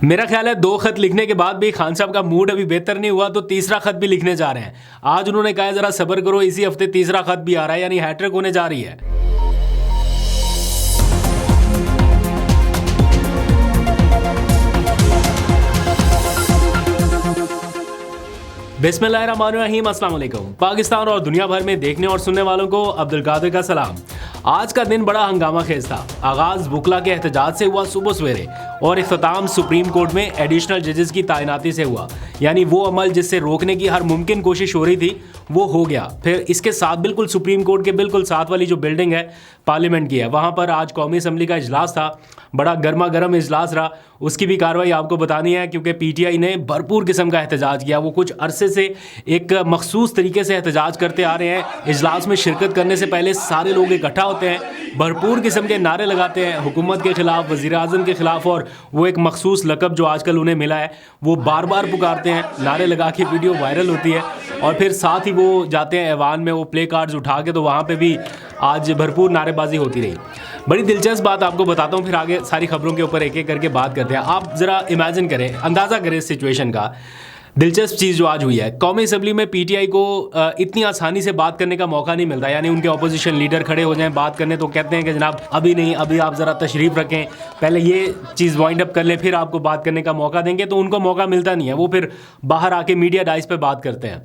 मेरा ख्याल है 2 खत लिखने के बाद भी खान साहब का मूड अभी बेहतर नहीं हुआ तो तीसरा खत भी लिखने जा रहे हैं। आज उन्होंने कहा जरा सब्र करो, इसी हफ्ते तीसरा खत भी आ रहा है, यानी हैट्रिक होने जा रही है। बिस्मिल्लाहिर्रहमानिर्रहीम, अस्सलाम वालेकुम। पाकिस्तान और दुनिया भर में देखने और सुनने वालों को अब्दुल कादिर का सलाम। आज का दिन बड़ा हंगामा खेज था। आगाज वुकला के एहतजाज से हुआ सुबह सवेरे और इख्तिताम सुप्रीम कोर्ट में एडिशनल जजेस की तैनाती से हुआ। यानी वो अमल जिससे रोकने की हर मुमकिन कोशिश हो रही थी वो हो गया। फिर इसके साथ बिल्कुल सुप्रीम कोर्ट के बिल्कुल साथ वाली जो बिल्डिंग है पार्लियामेंट की है, वहाँ पर आज कौमी असम्बली का इजलास था। बड़ा गर्मा गर्म इजलास रहा। उसकी भी कार्रवाई आपको बतानी है क्योंकि पीटीआई ने भरपूर किस्म का एहतजाज किया। वो कुछ अरसे से एक मखसूस तरीके से एहतजाज करते आ रहे हैं। इजलास में शिरकत करने से पहले सारे लोग इकट्ठा होते हैं, भरपूर किस्म के नारे लगाते हैं हुकूमत के खिलाफ, वज़ीर आज़म के खिलाफ, और वो एक मखसूस लक़ब जो आजकल उन्हें मिला है वो बार बार पुकारते हैं। नारे लगा के वीडियो वायरल होती है और फिर साथ ही वो जाते हैं ऐवान में, वो प्ले कार्ड्स उठा के, तो वहाँ पे भी आज भरपूर नारेबाजी होती रही। बड़ी दिलचस्प बात आपको बताता हूँ, फिर आगे सारी खबरों के ऊपर एक एक करके बात करते हैं। आप ज़रा इमेजिन करें, अंदाज़ा करें इस सिचुएशन का। दिलचस्प चीज़ जो आज हुई है, कौमी असम्बली में पीटीआई को इतनी आसानी से बात करने का मौका नहीं मिलता। यानी उनके अपोजिशन लीडर खड़े हो जाएं बात करने तो कहते हैं कि जनाब अभी नहीं, अभी आप ज़रा तशरीफ़ रखें, पहले ये चीज़ वाइंड अप कर लें फिर आपको बात करने का मौका देंगे। तो उनको मौका मिलता नहीं है, वो फिर बाहर आके मीडिया डाइस पे बात करते हैं।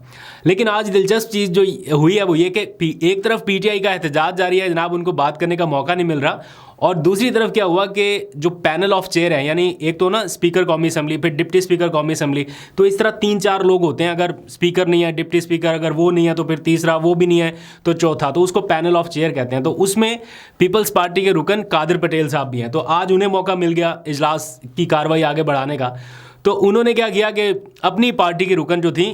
लेकिन आज दिलचस्प चीज़ जो हुई है वो ये कि एक तरफ पीटीआई का एहतजाज जारी है, जनाब उनको बात करने का मौका नहीं मिल रहा, और दूसरी तरफ क्या हुआ कि जो पैनल ऑफ चेयर है, यानी एक तो ना स्पीकर कौमी असम्बली, फिर डिप्टी स्पीकर कौमी असम्बली, तो इस तरह 3-4 लोग होते हैं। अगर स्पीकर नहीं है, डिप्टी स्पीकर अगर वो नहीं है तो फिर तीसरा, वो भी नहीं है तो चौथा, तो उसको पैनल ऑफ चेयर कहते हैं। तो उसमें पीपल्स पार्टी के रुकन कादिर पटेल साहब भी हैं। तो आज उन्हें मौका मिल गया इजलास की कार्रवाई आगे बढ़ाने का। तो उन्होंने क्या किया कि अपनी पार्टी की रुकन जो थी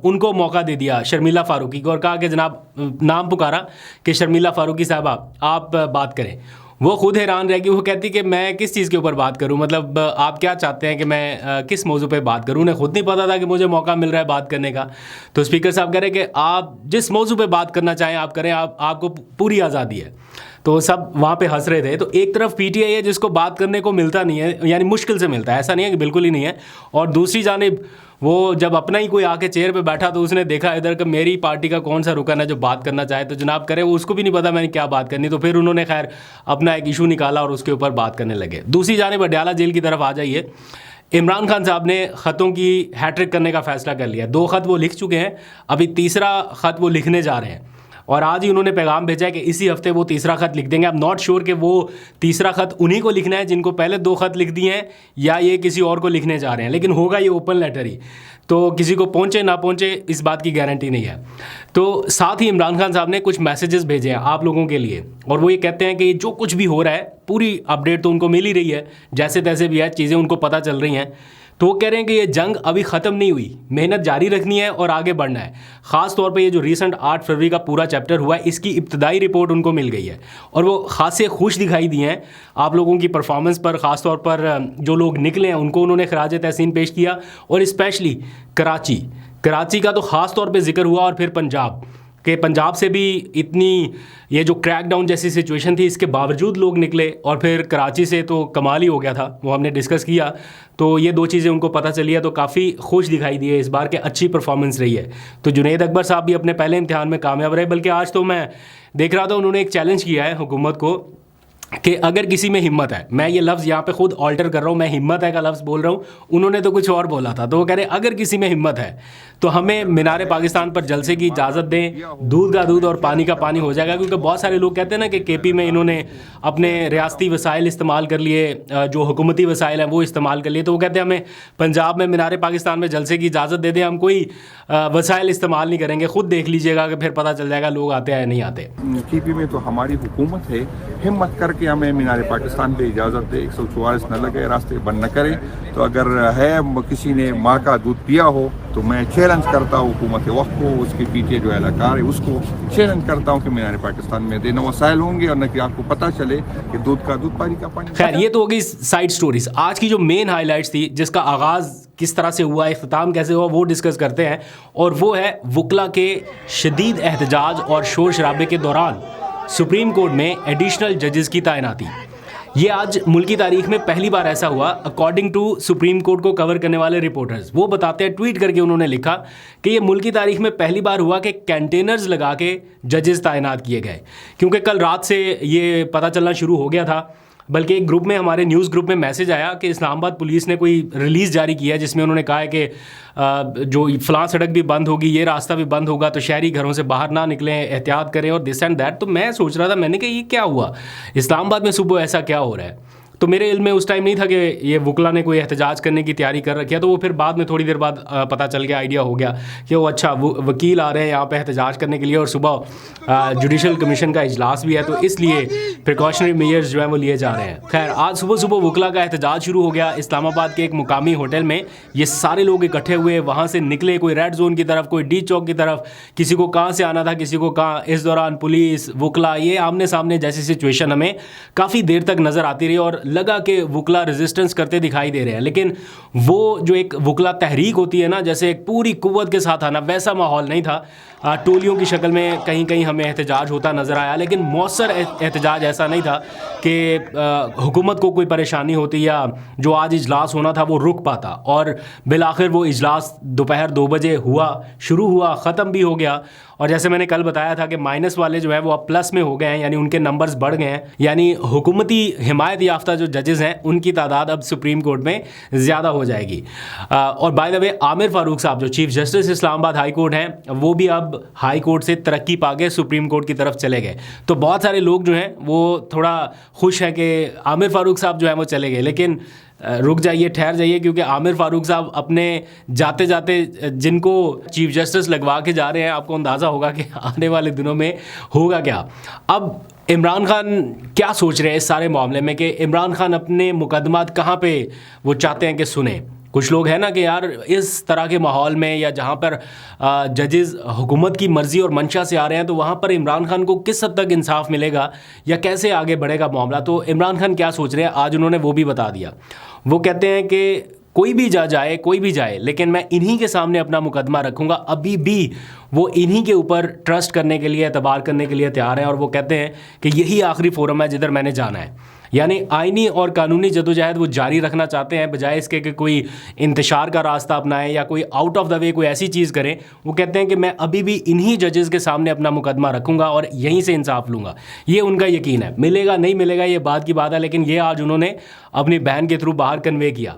उनको मौका दे दिया, शर्मिला फारूकी को, और कहा कि जनाब, नाम पुकारा कि शर्मिला फारूकी साहबा आप बात करें। वो खुद हैरान रह गई। वो कहती कि मैं किस चीज़ के ऊपर बात करूं, मतलब आप क्या चाहते हैं कि मैं किस मौजू पे बात करूं। उन्हें खुद नहीं पता था कि मुझे मौका मिल रहा है बात करने का। तो स्पीकर साहब कह रहे कि आप जिस मौजू पे बात करना चाहें आप करें, आपको पूरी आज़ादी है। तो सब वहाँ पे हंस रहे थे। तो एक तरफ पीटीआई है जिसको बात करने को मिलता नहीं है, यानी मुश्किल से मिलता है, ऐसा नहीं है कि बिल्कुल ही नहीं है, और दूसरी जानिब वो जब अपना ही कोई आके चेयर पे बैठा तो उसने देखा इधर कि मेरी पार्टी का कौन सा रुकन है जो बात करना चाहे, तो जनाब करे वो उसको भी नहीं पता मैंने क्या बात करनी। तो फिर उन्होंने खैर अपना एक इशू निकाला और उसके ऊपर बात करने लगे। दूसरी जानिब अडयाला जेल की तरफ आ जाइए। इमरान खान साहब ने ख़तों की हैट्रिक करने का फ़ैसला कर लिया। 2 खत वो लिख चुके हैं, अभी तीसरा ख़त वो लिखने जा रहे हैं, और आज ही उन्होंने पैगाम भेजा है कि इसी हफ्ते वो तीसरा खत लिख देंगे। अब नॉट श्योर कि वो तीसरा खत उन्हीं को लिखना है जिनको पहले 2 खत लिख दिए हैं, या ये किसी और को लिखने जा रहे हैं, लेकिन होगा ये ओपन लेटर ही, तो किसी को पहुंचे ना पहुंचे इस बात की गारंटी नहीं है। तो साथ ही इमरान खान साहब ने कुछ मैसेजेस भेजे हैं आप लोगों के लिए, और वो ये कहते हैं कि जो कुछ भी हो रहा है पूरी अपडेट तो उनको मिल ही रही है, जैसे तैसे भी है, चीज़ें उनको पता चल रही हैं। तो वो कह रहे हैं कि ये जंग अभी ख़त्म नहीं हुई, मेहनत जारी रखनी है और आगे बढ़ना है। ख़ास तौर पे ये जो रिसेंट 8 फरवरी का पूरा चैप्टर हुआ है, इसकी इब्तदाई रिपोर्ट उनको मिल गई है, और वो खासे खुश दिखाई दी हैं आप लोगों की परफॉर्मेंस पर। ख़ास तौर पर जो लोग निकले हैं उनको उन्होंने खराज तहसीन पेश किया, और स्पेशली कराची का तो ख़ास तौर पर जिक्र हुआ, और फिर पंजाब से भी इतनी ये जो क्रैकडाउन जैसी सिचुएशन थी इसके बावजूद लोग निकले, और फिर कराची से तो कमाल ही हो गया था, वो हमने डिस्कस किया। तो ये 2 चीज़ें उनको पता चली है, तो काफ़ी खुश दिखाई दी है इस बार के, अच्छी परफॉर्मेंस रही है। तो जुनैद अकबर साहब भी अपने पहले इम्तिहान में कामयाब रहे, बल्कि आज तो मैं देख रहा था उन्होंने एक चैलेंज किया है हुकूमत को कि अगर किसी में हिम्मत है, मैं ये लफ्ज़ यहाँ पे खुद ऑल्टर कर रहा हूँ, मैं हिम्मत है का लफ्ज़ बोल रहा हूँ, उन्होंने तो कुछ और बोला था। तो वो कह रहे अगर किसी में हिम्मत है तो हमें मीनार पाकिस्तान पर जलसे की इजाज़त दें, दूध का दूध और पानी का पानी हो जाएगा। क्योंकि बहुत सारे लोग कहते हैं ना कि केपी में इन्होंने अपने रियासती वसाइल इस्तेमाल कर लिए, जो हुकूमती वसाइल हैं वो इस्तेमाल कर लिए। तो वो कहते हैं हमें पंजाब में मीनार पाकिस्तान में जलसे की इजाज़त दे दें, हम कोई वसाइल इस्तेमाल नहीं करेंगे, खुद देख लीजिएगा कि फिर पता चल जाएगा लोग आते हैं नहीं आते। केपी में तो हमारी हुकूमत है, हिम्मत करके हमें मीनार पाकिस्तान पे इजाज़त दे, 144 न लगे, रास्ते बंद न करे। तो अगर है किसी ने माँ का दूध पिया हो तो मैं चैलेंज करता हूँ हुकूमत वक्त को, उसके पीछे जो एहलकार है उसको चैलेंज करता हूँ कि मीनार पाकिस्तान में देना वसाइल होंगे, और न कि आपको पता चले कि दूध का दूध पानी का पानी। खैर ये तो होगी साइड स्टोरीज। आज की जो मेन हाईलाइट्स थी, जिसका आगाज़ किस तरह से हुआ, इख्तिताम कैसे हुआ, वो डिस्कस करते हैं, और वो है वुकला के शदीद एहतजाज और शोर शराबे के दौरान सुप्रीम कोर्ट में एडिशनल जजेस की तैनाती। ये आज मुल्क की तारीख में पहली बार ऐसा हुआ, अकॉर्डिंग टू सुप्रीम कोर्ट को कवर करने वाले रिपोर्टर्स। वो बताते हैं, ट्वीट करके उन्होंने लिखा कि ये मुल्क की तारीख में पहली बार हुआ कि कंटेनर्स लगा के जजेस तैनात किए गए। क्योंकि कल रात से ये पता चलना शुरू हो गया था, बल्कि एक ग्रुप में, हमारे न्यूज़ ग्रुप में मैसेज आया कि इस्लामाबाद पुलिस ने कोई रिलीज़ जारी किया है जिसमें उन्होंने कहा है कि जो फ़लाँ सड़क भी बंद होगी, ये रास्ता भी बंद होगा, तो शहरी घरों से बाहर ना निकलें, एहतियात करें और दिस एंड दैट। तो मैं सोच रहा था, मैंने कहा ये क्या हुआ, इस्लामाबाद में सुबह ऐसा क्या हो रहा है। तो मेरे इल्म में उस टाइम नहीं था कि ये वुकला ने कोई एहतजाज करने की तैयारी कर रखी है। तो वो फिर बाद में थोड़ी देर बाद पता चल गया, आइडिया हो गया कि वो अच्छा वकील आ रहे हैं यहाँ पे एहतजाज करने के लिए, और सुबह जुडिशल कमीशन का इजलास भी है, तो इसलिए प्रिकॉशनरी मेजर्स जो है वो लिए जा रहे हैं। खैर, आज सुबह सुबह वुकला का एहतजाज शुरू हो गया इस्लामाबाद के एक मुकामी होटल में। ये सारे लोग इकट्ठे हुए, वहाँ से निकले, कोई रेड जोन की तरफ, कोई डी चौक की तरफ, किसी को कहाँ से आना था, किसी को कहाँ। इस दौरान पुलिस, वुकला, ये आमने सामने जैसी सिचुएशन हमें काफ़ी देर तक नज़र आती रही और लगा कि वुकला रेजिस्टेंस करते दिखाई दे रहे हैं। लेकिन वो जो एक वुकला तहरीक होती है ना, जैसे एक पूरी कुव्वत के साथ आना, वैसा माहौल नहीं था। टोलियों की शक्ल में कहीं कहीं हमें एहतजाज होता नज़र आया, लेकिन मौसर एहतजाज ऐसा नहीं था कि हुकूमत को कोई परेशानी होती या जो आज इजलास होना था वो रुक पाता। और बिलाखिर वो इजलास दोपहर 2 बजे हुआ, शुरू हुआ, ख़त्म भी हो गया। और जैसे मैंने कल बताया था कि माइनस वाले जो है वो अब प्लस में हो गए हैं, यानी उनके नंबर्स बढ़ गए हैं। यानी हुकूमती हिमायत याफ्ता जो जजेस हैं उनकी तादाद अब सुप्रीम कोर्ट में ज़्यादा हो जाएगी। और by the way, Aamir Farooq साहब जो chief justice Islamabad high court हैं, वो भी अब हाई कोर्ट से तरक्की पा के सुप्रीम कोर्ट की तरफ चले गए। तो बहुत सारे लोग जो हैं वो थोड़ा खुश हैं कि आमिर फारूक साहब जो हैं वो चले गए। लेकिन रुक जाइए, ठहर जाइए, क्योंकि आमिर फारूक साहब अपने जाते जाते जिनको चीफ जस्टिस लगवा के जा रहे हैं, आपको अंदाज़ा होगा कि आने वाले दिनों में होगा क्या। अब इमरान खान क्या सोच रहे हैं इस सारे मामले में कि इमरान खान अपने मुकदमात कहाँ पे वो चाहते हैं कि सुने। कुछ लोग हैं ना कि यार इस तरह के माहौल में या जहाँ पर जजेस हुकूमत की मर्ज़ी और मंशा से आ रहे हैं, तो वहाँ पर इमरान खान को किस हद तक इंसाफ मिलेगा या कैसे आगे बढ़ेगा मामला। तो इमरान खान क्या सोच रहे हैं आज उन्होंने वो भी बता दिया। वो कहते हैं कि कोई भी जाए, कोई भी जाए, लेकिन मैं इन्हीं के सामने अपना मुकदमा रखूँगा। अभी भी वो इन्हीं के ऊपर ट्रस्ट करने के लिए, एतबार करने के लिए तैयार हैं। और वो कहते हैं कि यही आखिरी फोरम है जिधर मैंने जाना है। यानी आइनी और कानूनी जदोजहद वो जारी रखना चाहते हैं, बजाय इसके कि कोई इंतशार का रास्ता अपनाएं या कोई आउट ऑफ द वे कोई ऐसी चीज़ करें। वो कहते हैं कि मैं अभी भी इन्हीं जजेस के सामने अपना मुकदमा रखूँगा और यहीं से इंसाफ लूँगा। ये उनका यकीन है। मिलेगा नहीं मिलेगा ये बात की बात है, लेकिन ये आज उन्होंने अपनी बहन के थ्रू बाहर कन्वे किया।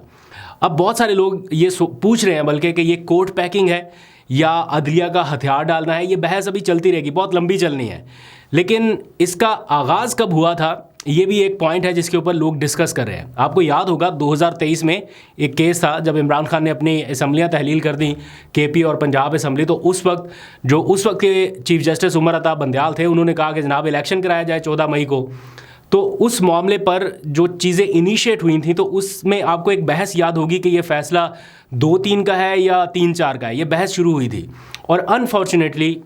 अब बहुत सारे लोग ये पूछ रहे हैं बल्कि कि ये कोर्ट पैकिंग है या अदलिया का हथियार डालना है। ये बहस अभी चलती रहेगी, बहुत लंबी चलनी है। लेकिन इसका आगाज़ कब हुआ था, ये भी एक पॉइंट है जिसके ऊपर लोग डिस्कस कर रहे हैं। आपको याद होगा 2023 में एक केस था जब इमरान खान ने अपनी असम्बलियाँ तहलील कर दी, केपी और पंजाब असम्बली। तो उस वक्त के चीफ जस्टिस उमर अता बंदयाल थे, उन्होंने कहा कि जनाब इलेक्शन कराया जाए 14 मई को। तो उस मामले पर जो चीज़ें इनिशिएट हुई थी, तो उसमें आपको एक बहस याद होगी कि ये फ़ैसला 2-3 का है या 3-4 का है। ये बहस शुरू हुई थी और अनफॉर्चुनेटली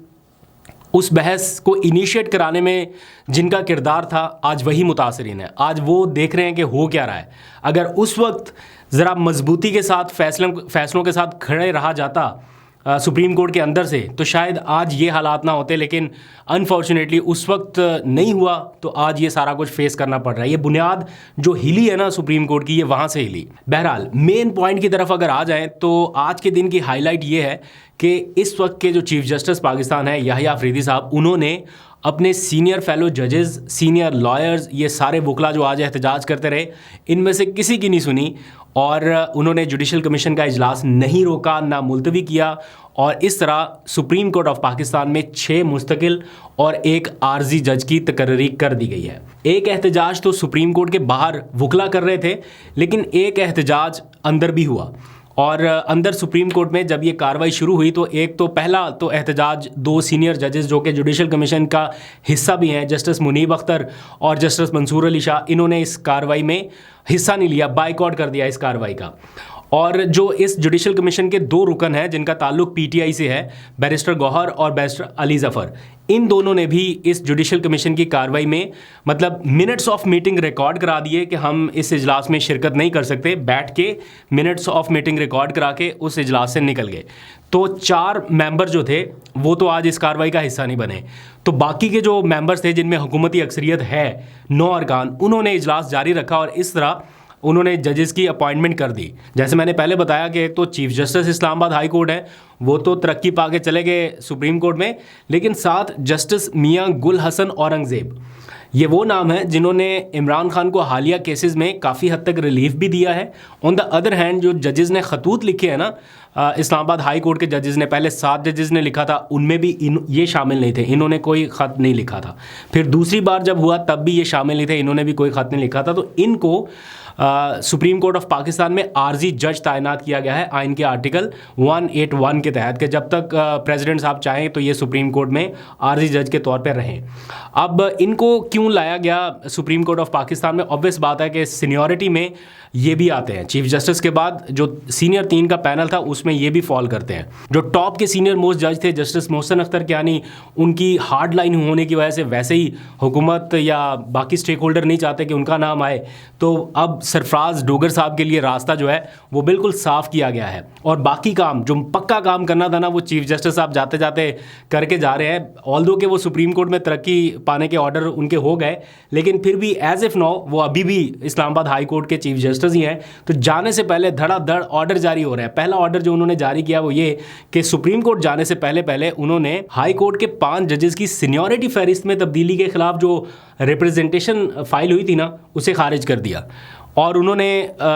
उस बहस को इनिशिएट कराने में जिनका किरदार था, आज वही मुतासरीन है। आज वो देख रहे हैं कि हो क्या रहा है। अगर उस वक्त ज़रा मजबूती के साथ फैसलों के साथ खड़े रहा जाता सुप्रीम कोर्ट के अंदर से, तो शायद आज ये हालात ना होते। लेकिन अनफॉर्चुनेटली उस वक्त नहीं हुआ, तो आज ये सारा कुछ फेस करना पड़ रहा है। ये बुनियाद जो हिली है ना सुप्रीम कोर्ट की, ये वहाँ से हिली। बहरहाल मेन पॉइंट की तरफ अगर आ जाएं, तो आज के दिन की हाईलाइट ये है कि इस वक्त के जो चीफ जस्टिस पाकिस्तान है याहिया अफरीदी साहब, उन्होंने अपने सीनियर फेलो जजेस, सीनियर लॉयर्स, ये सारे वकला जो आज एहतजाज करते रहे, इनमें से किसी की नहीं सुनी और उन्होंने जुडिशल कमीशन का इजलास नहीं रोका, ना मुलतवी किया। और इस तरह सुप्रीम कोर्ट ऑफ पाकिस्तान में 6 मुस्तकिल और 1 आर्जी जज की तकर्री कर दी गई है। एक एहतजाज तो सुप्रीम कोर्ट के बाहर वकला कर रहे थे, लेकिन एक एहतजाज अंदर भी हुआ। और अंदर सुप्रीम कोर्ट में जब ये कार्रवाई शुरू हुई, तो एक तो पहला तो एहतजाज 2 सीनियर जजेस जो कि जुडिशल कमीशन का हिस्सा भी हैं, जस्टिस मुनीब अख्तर और जस्टिस मंसूर अली शाह, इन्होंने इस कार्रवाई में हिस्सा नहीं लिया, बाइकआउट कर दिया इस कार्रवाई का। और जो इस जुडिशल कमीशन के 2 रुकन हैं जिनका ताल्लुक पीटीआई से है, बैरिस्टर गौहर और बैरिस्टर अली जफ़र, इन दोनों ने भी इस जुडिशल कमीशन की कार्रवाई में मतलब मिनट्स ऑफ मीटिंग रिकॉर्ड करा दिए कि हम इस इजलास में शिरकत नहीं कर सकते। बैठ के मिनट्स ऑफ मीटिंग रिकॉर्ड करा के उस इजलास से निकल गए। तो 4 मेंबर जो थे वो तो आज इस कार्रवाई का हिस्सा नहीं बने। तो बाकी के जो मेंबर्स थे जिनमें हुकूमती अक्सरियत है 9 अरकान, उन्होंने इजलास जारी रखा और इस तरह उन्होंने जजेस की अपॉइंटमेंट कर दी। जैसे मैंने पहले बताया कि एक तो chief justice Islamabad high court है, वो तो तरक्की पा के चले गए सुप्रीम कोर्ट में, लेकिन साथ जस्टिस मियां गुल हसन औरंगज़ेब, ये वो नाम है जिन्होंने इमरान खान को हालिया केसेस में काफ़ी हद तक रिलीफ भी दिया है। ऑन द अदर हैंड जो जजेस ने खतूत लिखे हैं ना, इस्लामाबाद हाई कोर्ट के जजेस ने, पहले 7 जजेस ने लिखा था, उनमें भी ये शामिल नहीं थे, इन्होंने कोई ख़त नहीं लिखा था। फिर दूसरी बार जब हुआ तब भी ये शामिल नहीं थे, इन्होंने भी कोई ख़त नहीं लिखा था। तो इनको सुप्रीम कोर्ट ऑफ पाकिस्तान में आर्जी जज तैनात किया गया है आइन के आर्टिकल 181 के तहत, कि जब तक प्रेसिडेंट साहब चाहें तो ये सुप्रीम कोर्ट में आर्जी जज के तौर पर रहें। अब इनको क्यों लाया गया सुप्रीम कोर्ट ऑफ पाकिस्तान में? ऑब्वियस बात है कि सीनियरिटी में ये भी आते हैं। चीफ जस्टिस के बाद जो सीनियर 3 का पैनल था उसमें ये भी फॉल करते हैं। जो टॉप के सीनियर मोस्ट जज थे जस्टिस मोहसिन अख्तर कियानी, उनकी हार्ड लाइन होने की वजह से वैसे ही हुकूमत या बाकी स्टेक होल्डर नहीं चाहते कि उनका नाम आए, तो अब सरफराज डोगर साहब के लिए रास्ता जो है वो बिल्कुल साफ़ किया गया है। और बाकी काम जो पक्का काम करना था ना, वो चीफ जस्टिस साहब जाते जाते करके जा रहे हैं। ऑल्दो कि वो सुप्रीम कोर्ट में तरक्की पाने के ऑर्डर उनके हो गए, लेकिन फिर भी एज इफ़ नाउ वो अभी भी इस्लामाबाद हाई कोर्ट के चीफ जस्टिस ही हैं। तो जाने से पहले धड़ाधड़ ऑर्डर जारी हो रहे हैं। पहला ऑर्डर जो उन्होंने जारी किया वो ये कि सुप्रीम कोर्ट जाने से पहले पहले उन्होंने हाई कोर्ट के 5 जजेस की सीनियरिटी फहरिस्त में तब्दीली के खिलाफ जो रिप्रेजेंटेशन फाइल हुई थी ना, उसे खारिज कर दिया। और उन्होंने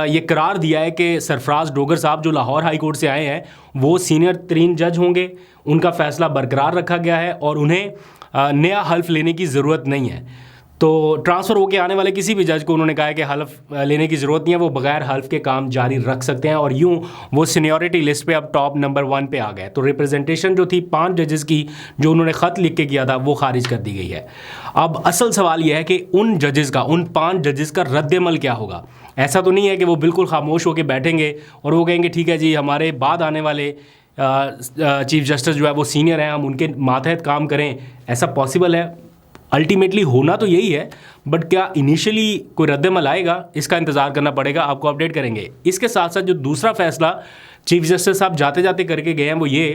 ये करार दिया है कि सरफराज डोगर साहब जो लाहौर हाई कोर्ट से आए हैं वो सीनियर 3 जज होंगे, उनका फ़ैसला बरकरार रखा गया है और उन्हें नया हल्फ लेने की ज़रूरत नहीं है। तो ट्रांसफ़र होकर आने वाले किसी भी जज को उन्होंने कहा है कि हल्फ लेने की ज़रूरत नहीं है, वो बगैर हल्फ के काम जारी रख सकते हैं। और यूँ वो सीनियरिटी लिस्ट पे अब टॉप नंबर 1 पे आ गए। तो रिप्रेजेंटेशन जो थी 5 जजेस की जो उन्होंने ख़त लिख के किया था वो खारिज कर दी गई है। अब असल सवाल यह है कि उन जजेस का, उन 5 जजेस का रद्द-ए-अमल क्या होगा? ऐसा तो नहीं है कि वो बिल्कुल खामोश होकर बैठेंगे और वो कहेंगे ठीक है जी, हमारे बाद आने वाले चीफ जस्टिस जो है वो सीनियर हैं, हम उनके मातहत काम करें। ऐसा पॉसिबल है? अल्टीमेटली होना तो यही है, बट क्या इनिशियली कोई रद्द-ए-अमल आएगा, इसका इंतज़ार करना पड़ेगा। आपको अपडेट करेंगे। इसके साथ साथ जो दूसरा फैसला चीफ जस्टिस साहब जाते जाते करके गए हैं वो ये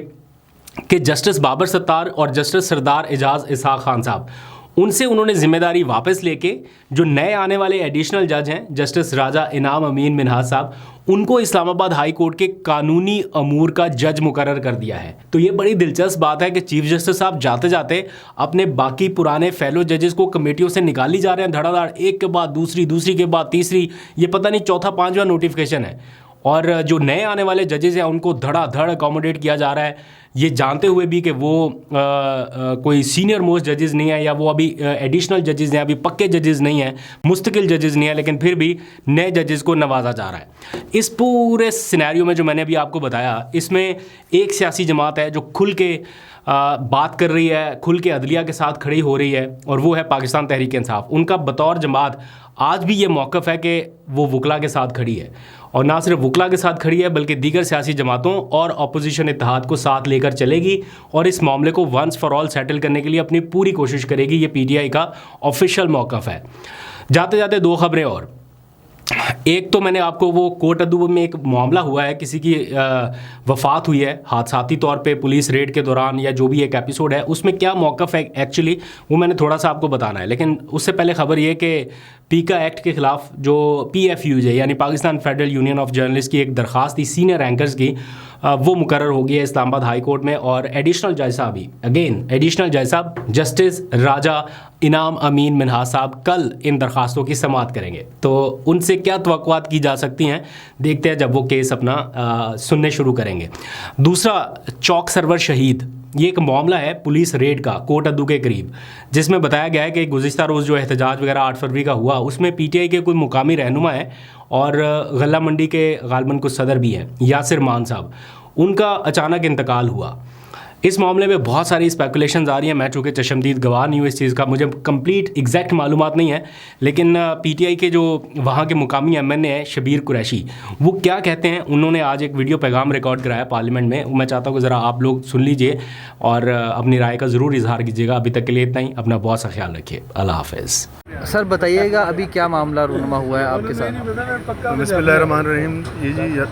कि जस्टिस बाबर सत्तार और जस्टिस सरदार एजाज इसहाक खान साहब, उनसे उन्होंने जिम्मेदारी वापस लेके जो नए आने वाले एडिशनल जज हैं जस्टिस राजा इनाम अमीन मिन्हाज साहब, उनको इस्लामाबाद हाई कोर्ट के कानूनी अमूर का जज मुकर्रर कर दिया है। तो ये बड़ी दिलचस्प बात है कि चीफ जस्टिस साहब जाते जाते अपने बाकी पुराने फेलो जजेस को कमेटियों से निकाली जा रहे हैं धड़ाधड़, एक के बाद दूसरी, दूसरी के बाद तीसरी, ये पता नहीं चौथा 5वां नोटिफिकेशन है। और जो नए आने वाले जजेस हैं उनको धड़ाधड़ अकोमोडेट किया जा रहा है, ये जानते हुए भी कि वो कोई सीनियर मोस्ट जजेस नहीं है या वो अभी एडिशनल जजेस हैं, अभी पक्के जजेस नहीं हैं, मुस्तकिल जजेस नहीं है, लेकिन फिर भी नए जजेस को नवाजा जा रहा है। इस पूरे सिनेरियो में जो मैंने अभी आपको बताया, इसमें एक सियासी जमात है जो खुल के बात कर रही है, खुल के अदलिया के साथ खड़ी हो रही है, और वो है पाकिस्तान तहरीक इंसाफ। उनका बतौर जमात आज भी ये मौक़िफ़ है कि वो वकला के साथ खड़ी है, और ना सिर्फ वकला के साथ खड़ी है बल्कि दीगर सियासी जमातों और अपोजिशन इत्तेहाद को साथ लेकर चलेगी और इस मामले को वंस फॉर ऑल सेटल करने के लिए अपनी पूरी कोशिश करेगी। ये पीटीआई का ऑफिशियल मौक़िफ़ है। जाते जाते 2 खबरें और। एक तो मैंने आपको वो कोट अदूब में एक मामला हुआ है, किसी की वफ़ात हुई है हादसाती तौर पे पुलिस रेड के दौरान, या जो भी एक एपिसोड है उसमें क्या मौक़िफ़ है एक्चुअली, वो मैंने थोड़ा सा आपको बताना है। लेकिन उससे पहले ख़बर ये कि पीका एक्ट के ख़िलाफ़ जो PFUJ यानी Pakistan federal union of journalist की एक दरख्वास्त थी सीनियर एंकर्स की, वो मुकर्रर हो गई है इस्लामाबाद हाई कोर्ट में। और एडिशनल जज साहब ही, अगेन एडिशनल जज साहब जस्टिस राजा इनाम अमीन मिन्हाज साहब कल इन दरख्वास्तों की समाअत करेंगे। तो उनसे क्या तवक्कुआत की जा सकती हैं, देखते हैं जब वो केस अपना सुनने शुरू करेंगे। दूसरा, चौक सरवर शहीद, ये एक मामला है पुलिस रेड का कोट अद्दू के करीब, जिसमें बताया गया है कि गुज़िश्ता रोज़ जो एहतजाज वगैरह 8 फरवरी का हुआ उसमें PTI के कोई मुकामी रहनुमा है और गल्ला मंडी के गालबन कुछ सदर भी हैं यासिर मान साहब, उनका अचानक इंतकाल हुआ। इस मामले में बहुत सारी स्पेकुलेशंस आ रही हैं। मैं चूँकि चशमदीद गवाह नहीं हूँ इस चीज़ का, मुझे कंप्लीट एग्जैक्ट मालूमात नहीं है, लेकिन पीटीआई के जो वहाँ के मुकामी एमएनए हैं शबीर कुरैशी, वो क्या कहते हैं, उन्होंने आज एक वीडियो पैगाम रिकॉर्ड कराया पार्लियामेंट में। मैं चाहता हूँ कि ज़रा आप लोग सुन लीजिए और अपनी राय का ज़रूर इजहार कीजिएगा। अभी तक के लिए इतना ही। अपना बहुत सा ख्याल रखिए। अल्लाह हाफ़िज़। सर बताइएगा अभी क्या मामला रूनुमा हुआ है आपके साथ? बिस्मिल्लाहिर्रहमानिर्रहीम। जी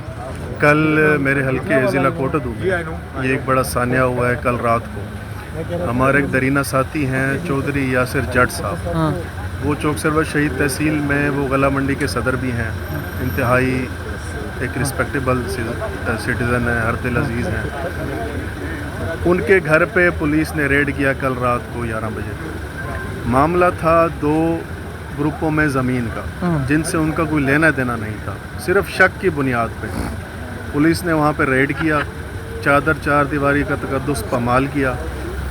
कल मेरे हल्के ज़िला कोटदू में ये एक बड़ा सान्या हुआ है। कल रात को हमारे एक दरीना साथी हैं चौधरी यासिर जट साहब, हाँ। वो चौक सरवर शहीद तहसील में वो गला मंडी के सदर भी हैं, इंतहाई एक रिस्पेक्टेबल सिटीज़न है, हर दिल अजीज़ हैं। उनके घर पे पुलिस ने रेड किया कल रात को 11 बजे। मामला था 2 ग्रुपों में ज़मीन का, जिनसे उनका कोई लेना देना नहीं था, सिर्फ शक की बुनियाद पे पुलिस ने वहाँ पे रेड किया। चादर चार दीवारी का तकद्दुस पमाल किया।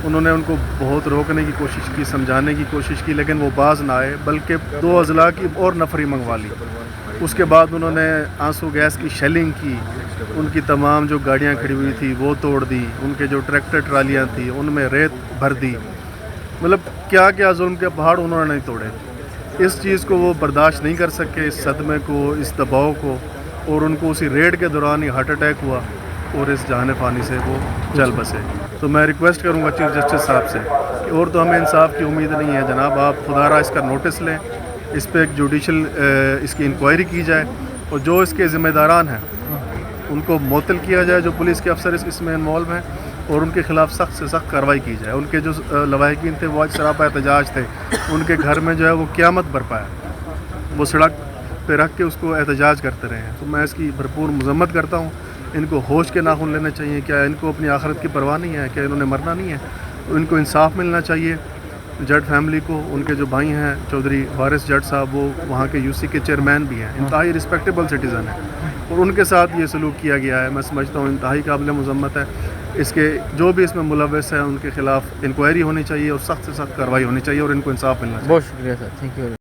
उन्होंने उनको बहुत रोकने की कोशिश की, समझाने की कोशिश की, लेकिन वो बाज ना आए, बल्कि 2 अजला की और नफरी मंगवा ली। उसके बाद उन्होंने आंसू गैस की शेलिंग की, उनकी तमाम जो गाड़ियाँ खड़ी हुई थी वो तोड़ दी, उनके जो ट्रैक्टर ट्रालियाँ थी उनमें रेत भर दी। मतलब क्या क्या जुल्म के पहाड़ उन्होंने नहीं तोड़े। इस चीज़ को वो बर्दाश्त नहीं कर सके, इस सदमे को, इस दबाव को, और उनको उसी रेड के दौरान ही हार्ट अटैक हुआ और इस जहान फ़ानी से वो चल बसे। तो मैं रिक्वेस्ट करूंगा चीफ जस्टिस साहब से कि और तो हमें इंसाफ की उम्मीद नहीं है जनाब, आप खुदारा इसका नोटिस लें, इस पर एक जुडिशल इसकी इंक्वायरी की जाए और जो इसके ज़िम्मेदारान हैं उनको मुअत्तल किया जाए, जो पुलिस के अफसर इसमें इन्वॉल्व हैं, और उनके ख़िलाफ़ सख्त से सख्त कार्रवाई की जाए। उनके जो लवाहिकीन थे वो आज सरापा एहतजाज थे, उनके घर में जो है वो क़यामत बरपा है, वो सड़क पे रख के उसको एहतजाज करते रहे हैं। तो मैं इसकी भरपूर मजम्मत करता हूँ। इनको होश के नाखून लेने चाहिए। क्या इनको अपनी आखिरत की परवाह नहीं है? क्या इन्होंने मरना नहीं है? तो इनको इंसाफ मिलना चाहिए। जट फैमिली को, उनके जो भाई हैं चौधरी वारिस जट साहब, वो वहाँ के यूसी के चेयरमैन भी हैं, इंतहाई रिस्पेक्टेबल सिटीज़न है, और उनके साथ ये सलूक किया गया है। मैं समझता हूँ इंतहाई काबिल मजम्मत है। इसके जो भी इसमें मुलव्वस है उनके ख़िलाफ़ इंक्वायरी होनी चाहिए और सख्त से सख्त कार्रवाई होनी चाहिए और इनको इंसाफ मिलना चाहिए। बहुत शुक्रिया सर, थैंक यू।